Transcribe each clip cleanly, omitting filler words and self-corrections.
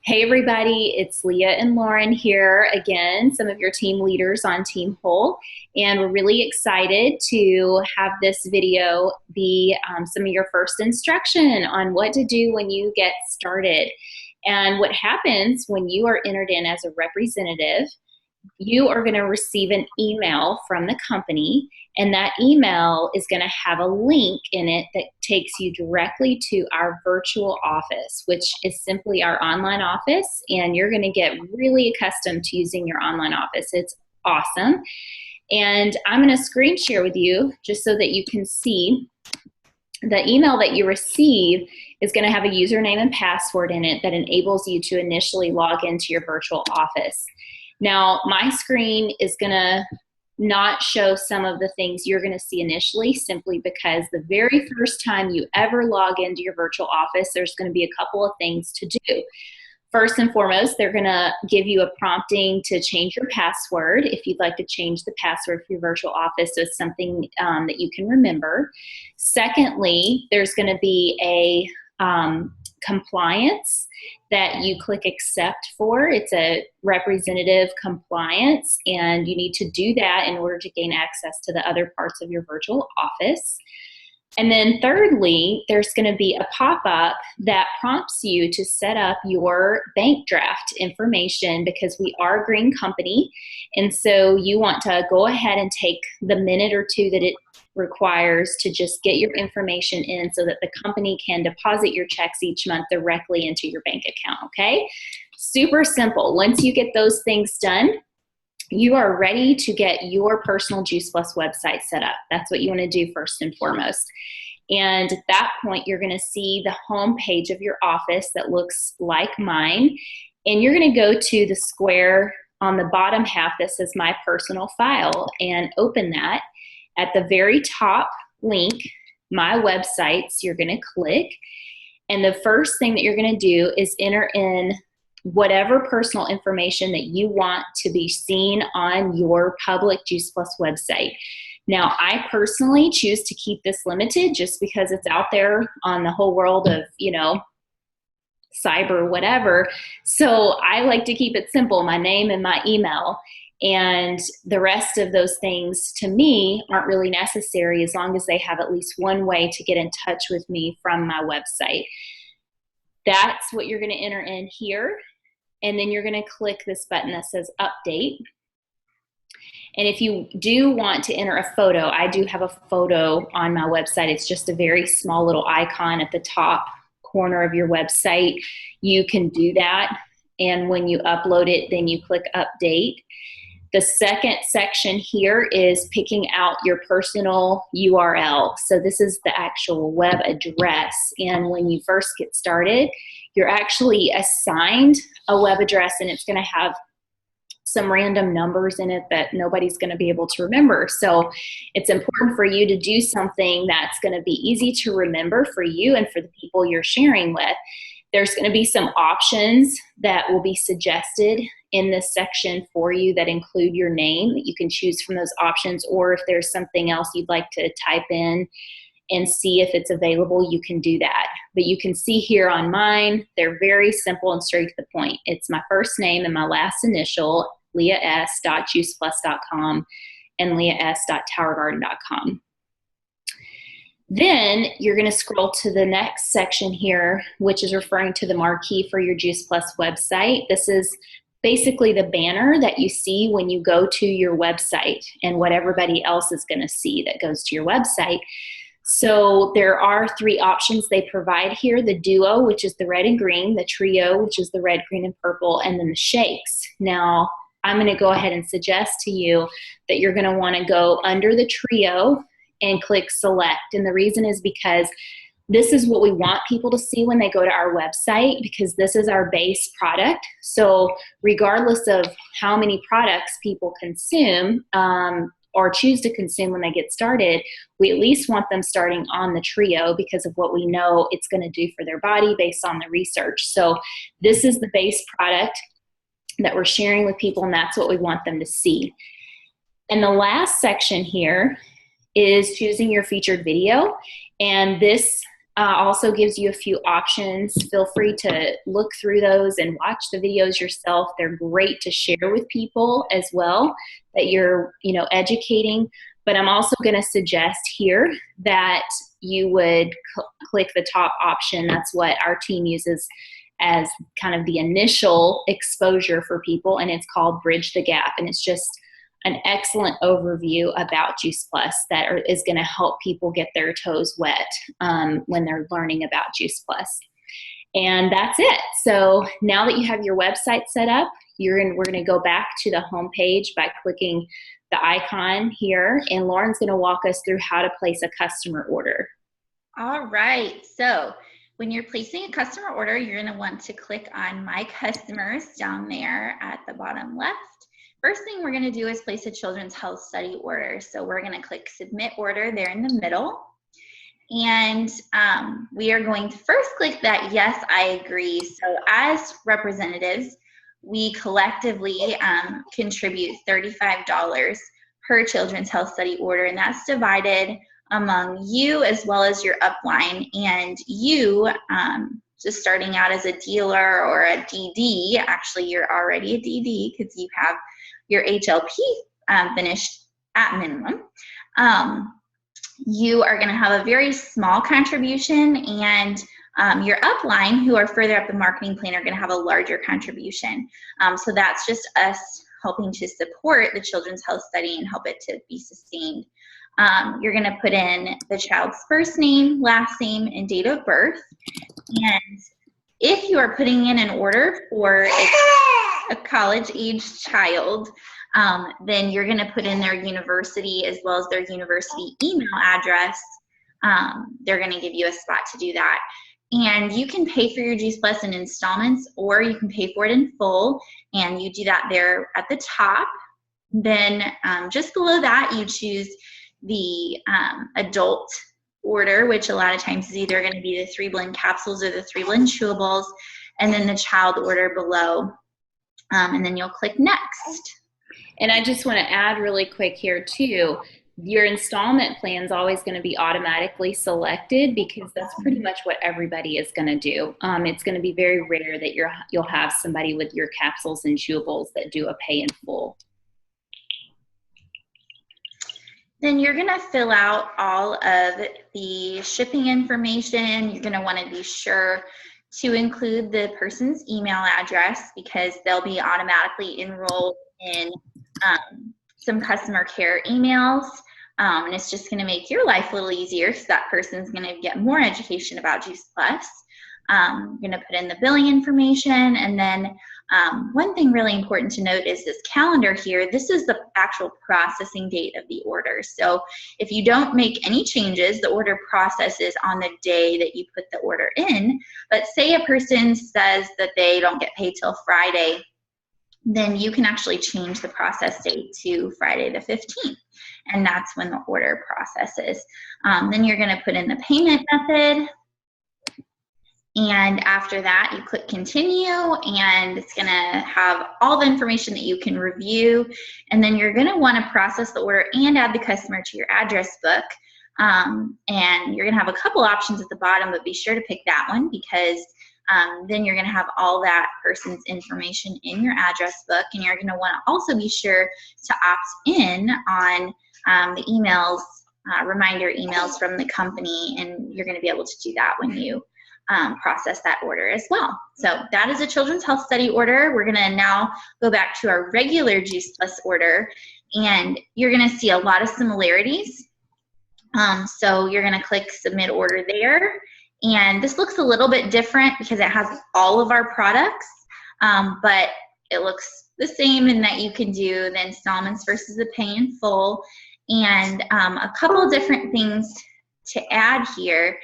Hey everybody, it's Leah and Lauren here again, some of your team leaders on Team Whole, and we're really excited to have this video be some of your first instruction on what to do when you get started. And what happens when you are entered in as a representative, you are going to receive an email from the company, and that email is going to have a link in it that takes you directly to our virtual office, which is simply our online office, and you're going to get really accustomed to using your online office. It's awesome. And I'm going to screen share with you just so that you can see the email that you receive is going to have a username and password in it that enables you to initially log into your virtual office. Now, my screen is going to not show some of the things you're going to see initially, simply because the very first time you ever log into your virtual office, there's going to be a couple of things to do. First and foremost, they're going to give you a prompting to change your password if you'd like to change the password for your virtual office so it's something that you can remember. Secondly, there's going to be a compliance that you click accept for. It's a representative compliance, and you need to do that in order to gain access to the other parts of your virtual office. And then thirdly, there's going to be a pop-up that prompts you to set up your bank draft information, because we are a green company, and so you want to go ahead and take the minute or two that it requires to just get your information in so that the company can deposit your checks each month directly into your bank account, okay? Super simple. Once you get those things done, you are ready to get your personal Juice Plus website set up. That's what you want to do first and foremost. And at that point, you're going to see the home page of your office that looks like mine. And you're going to go to the square on the bottom half that says My Personal File and open that. At the very top link, My Websites, you're going to click. And the first thing that you're going to do is enter in whatever personal information that you want to be seen on your public Juice Plus website. Now, I personally choose to keep this limited just because it's out there on the whole world of, cyber whatever. So I like to keep it simple, my name and my email. And the rest of those things to me aren't really necessary as long as they have at least one way to get in touch with me from my website. That's what you're going to enter in here. And then you're going to click this button that says update. And if you do want to enter a photo, I do have a photo on my website. It's just a very small little icon at the top corner of your website. You can do that. And when you upload it, then you click update. The second section here is picking out your personal URL. So this is the actual web address. And when you first get started, you're actually assigned a web address, and it's going to have some random numbers in it that nobody's going to be able to remember. So it's important for you to do something that's going to be easy to remember for you and for the people you're sharing with. There's going to be some options that will be suggested in this section for you that include your name. You can choose from those options, or if there's something else you'd like to type in and see if it's available, you can do that. But you can see here on mine, they're very simple and straight to the point. It's my first name and my last initial, leahs.juiceplus.com and leahs.towergarden.com. Then you're going to scroll to the next section here, which is referring to the marquee for your Juice Plus website. This is basically the banner that you see when you go to your website and what everybody else is going to see that goes to your website. So there are three options they provide here: the duo, which is the red and green, the trio, which is the red, green, and purple, and then the shakes. Now, I'm going to go ahead and suggest to you that you're going to want to go under the trio and click select. And the reason is because this is what we want people to see when they go to our website, because this is our base product. So regardless of how many products people consume or choose to consume when they get started, we at least want them starting on the trio because of what we know it's going to do for their body based on the research. So this is the base product that we're sharing with people, and that's what we want them to see. And the last section here is choosing your featured video. And this Also gives you a few options. Feel free to look through those and watch the videos yourself. They're great to share with people as well that you're, educating. But I'm also going to suggest here that you would click the top option. That's what our team uses as kind of the initial exposure for people, and it's called Bridge the Gap. And it's just an excellent overview about Juice Plus that is going to help people get their toes wet when they're learning about Juice Plus. And that's it. So now that you have your website set up, we're going to go back to the home page by clicking the icon here, and Lauren's going to walk us through how to place a customer order. All right. So when you're placing a customer order, you're going to want to click on My Customers down there at the bottom left. First thing we're going to do is place a children's health study order. So we're going to click Submit Order there in the middle. And we are going to first click that Yes, I agree. So as representatives, we collectively contribute $35 per children's health study order, and that's divided among you as well as your upline. And you, just starting out as a dealer or a DD, actually you're already a DD because you have your HLP finished at minimum. You are going to have a very small contribution, and your upline, who are further up the marketing plan, are going to have a larger contribution. So that's just us helping to support the children's health study and help it to be sustained. You're going to put in the child's first name, last name, and date of birth. And if you are putting in an order for a college-aged child, then you're going to put in their university as well as their university email address. They're going to give you a spot to do that. And you can pay for your Juice Plus in installments, or you can pay for it in full, and you do that there at the top. Then just below that, you choose the adult order, which a lot of times is either going to be the 3-blend capsules or the 3-blend chewables, and then the child order below. And then you'll click Next. And I just want to add really quick here too, your installment plan is always going to be automatically selected because that's pretty much what everybody is going to do. It's going to be very rare that you'll have somebody with your capsules and chewables that do a pay in full. Then you're going to fill out all of the shipping information. You're going to want to be sure to include the person's email address because they'll be automatically enrolled in some customer care emails. And it's just going to make your life a little easier because that person's going to get more education about Juice Plus. You're going to put in the billing information, and then one thing really important to note is this calendar here. This is the actual processing date of the order. So if you don't make any changes, the order processes on the day that you put the order in. But say a person says that they don't get paid till Friday, then you can actually change the process date to Friday the 15th, and that's when the order processes. Then you're going to put in the payment method. And after that, you click continue, and it's going to have all the information that you can review. And then you're going to want to process the order and add the customer to your address book. And you're going to have a couple options at the bottom, but be sure to pick that one because then you're going to have all that person's information in your address book. And you're going to want to also be sure to opt in on the emails, reminder emails from the company. And you're going to be able to do that when you process that order as well. So that is a children's health study order. We're going to now go back to our regular Juice Plus order, and you're going to see a lot of similarities. So you're going to click submit order there, and this looks a little bit different because it has all of our products, but it looks the same in that you can do the installments versus the pay in full, and a couple different things to add here.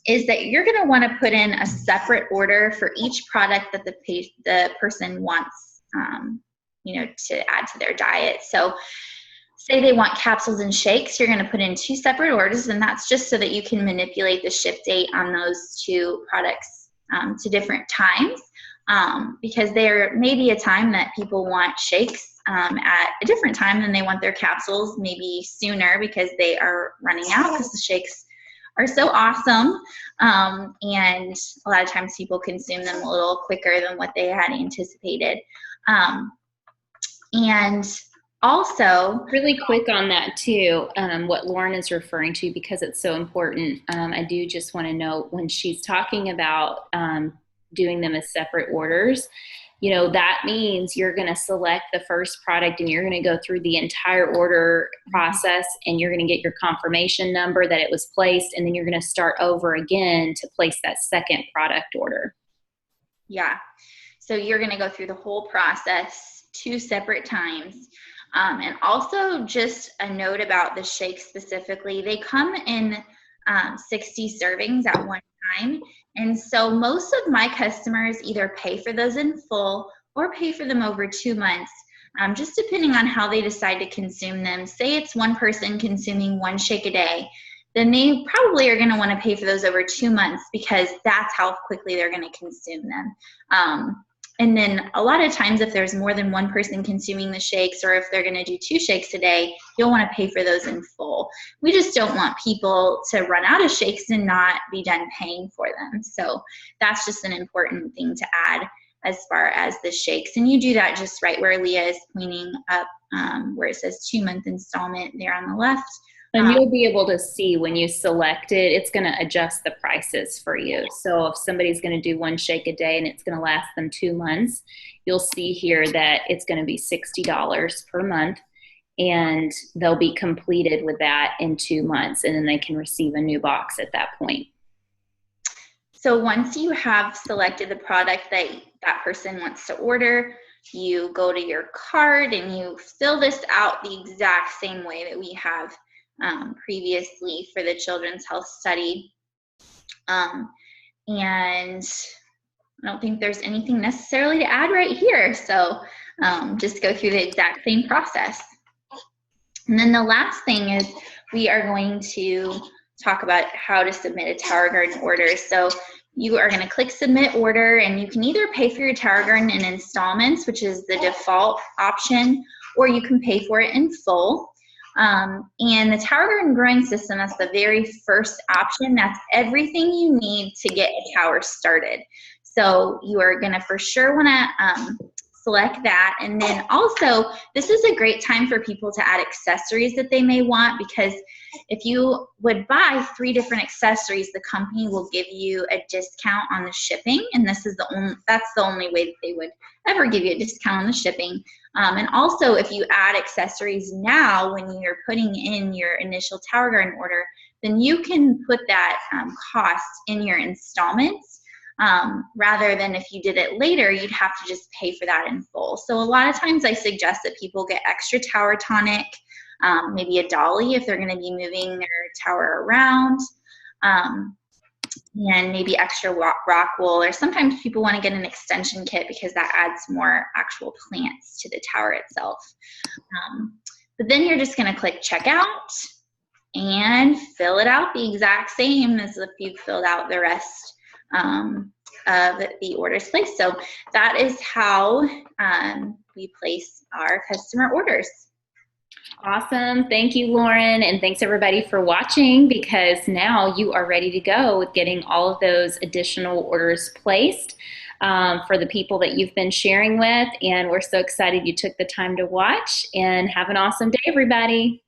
Is that you're going to want to put in a separate order for each product that the person wants, to add to their diet. So say they want capsules and shakes, you're going to put in 2 separate orders, and that's just so that you can manipulate the ship date on those 2 products to different times, because there may be a time that people want shakes at a different time than they want their capsules, maybe sooner because they are running out because the shakes are so awesome. And a lot of times people consume them a little quicker than what they had anticipated. And also, really quick on that too, what Lauren is referring to, because it's so important. I do just want to note when she's talking about doing them as separate orders, that means you're going to select the first product and you're going to go through the entire order process, and you're going to get your confirmation number that it was placed, and then you're going to start over again to place that second product order. Yeah. So you're going to go through the whole process 2 separate times. And also just a note about the shakes specifically, they come in 60 servings at one time. And so most of my customers either pay for those in full or pay for them over 2 months, just depending on how they decide to consume them. Say it's one person consuming 1 shake a day, then they probably are going to want to pay for those over 2 months, because that's how quickly they're going to consume them. And then a lot of times if there's more than one person consuming the shakes, or if they're going to do 2 shakes a day, you'll want to pay for those in full. We just don't want people to run out of shakes and not be done paying for them. So that's just an important thing to add as far as the shakes. And you do that just right where Leah is pointing up, where it says 2-month installment there on the left. And you'll be able to see when you select it, it's going to adjust the prices for you. So if somebody's going to do 1 shake a day and it's going to last them 2 months, you'll see here that it's going to be $60 per month, and they'll be completed with that in 2 months, and then they can receive a new box at that point. So once you have selected the product that that person wants to order, you go to your cart and you fill this out the exact same way that we have previously for the Children's Health Study. And I don't think there's anything necessarily to add right here. So just go through the exact same process. And then the last thing is we are going to talk about how to submit a Tower Garden order. So you are going to click Submit Order, and you can either pay for your Tower Garden in installments, which is the default option, or you can pay for it in full. And the Tower Garden growing system, that's the very first option. That's everything you need to get a tower started. So you are going to for sure want to select that. And then also, this is a great time for people to add accessories that they may want, because if you would buy 3 different accessories, the company will give you a discount on the shipping. And this is that's the only way that they would ever give you a discount on the shipping. And also, if you add accessories now when you're putting in your initial Tower Garden order, then you can put that cost in your installments, rather than if you did it later, you'd have to just pay for that in full. So a lot of times I suggest that people get extra tower tonic, maybe a dolly if they're going to be moving their tower around, and maybe extra rock wool, or sometimes people want to get an extension kit because that adds more actual plants to the tower itself. But then you're just going to click Checkout and fill it out the exact same as if you filled out the rest of the orders placed. So that is how we place our customer orders. Awesome. Thank you, Lauren. And thanks everybody for watching, because now you are ready to go with getting all of those additional orders placed for the people that you've been sharing with. And we're so excited you took the time to watch, and have an awesome day, everybody.